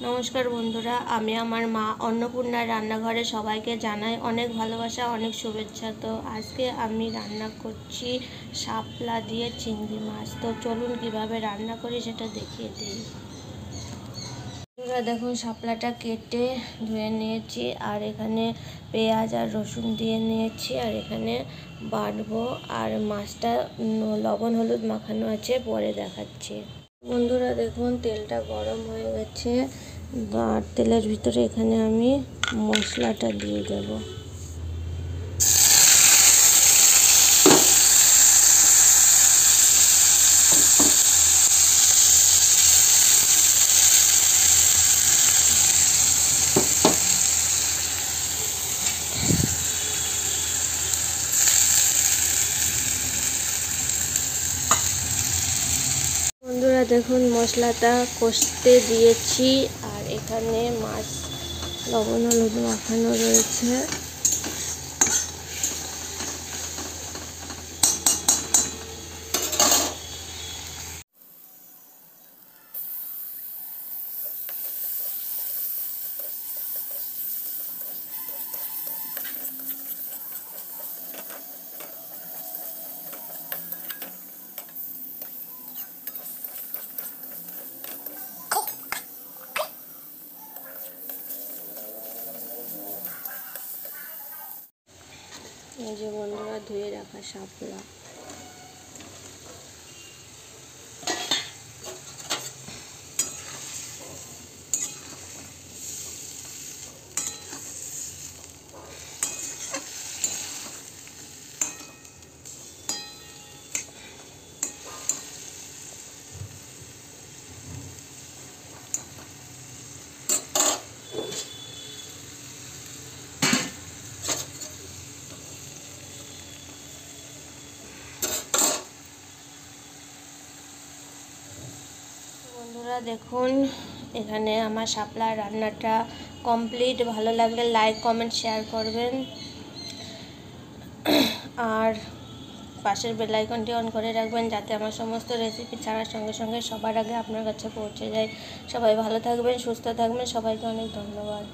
নমস্কার বন্ধুরা, আমি আমার মা অন্নপূর্ণার রান্নাঘরে সবাইকে জানাই অনেক ভালোবাসা, অনেক শুভেচ্ছা। তো আজকে আমি রান্না করছি শাপলা দিয়ে চিংড়ি মাছ। তো চলুন কিভাবে রান্না করি সেটা দেখিয়ে দিই। বন্ধুরা দেখুন, শাপলাটা কেটে ধুয়ে নিয়েছি, আর এখানে পেঁয়াজ আর রসুন দিয়ে নিয়েছি, আর এখানে বাটবো। আর মাছটা লবণ হলুদ মাখানো আছে, পরে দেখাচ্ছি। বন্ধুরা দেখুন, তেলটা গরম হয়ে গেছে, আর তেলের ভিতরে এখানে আমি মশলাটা দিয়ে দেব। বন্ধুরা দেখুন, মশলাটা কষতে দিয়েছি, আর এখানে মাছ লবণ হলুদ মাখানো রয়েছে। এই যে বন্ধুরা, ধুয়ে রাখা শাপলা। বন্ধুরা দেখুন, এখানে আমার শাপলার রান্নাটা কমপ্লিট। ভালো লাগলে লাইক কমেন্ট শেয়ার করবেন, আর পাশের বেল আইকনটি অন করে রাখবেন, যাতে আমার সমস্ত রেসিপি ছাড়ার সঙ্গে সঙ্গে সবার আগে আপনার কাছে পৌঁছে যায়। সবাই ভালো থাকবেন, সুস্থ থাকবেন, সবাইকে অনেক ধন্যবাদ।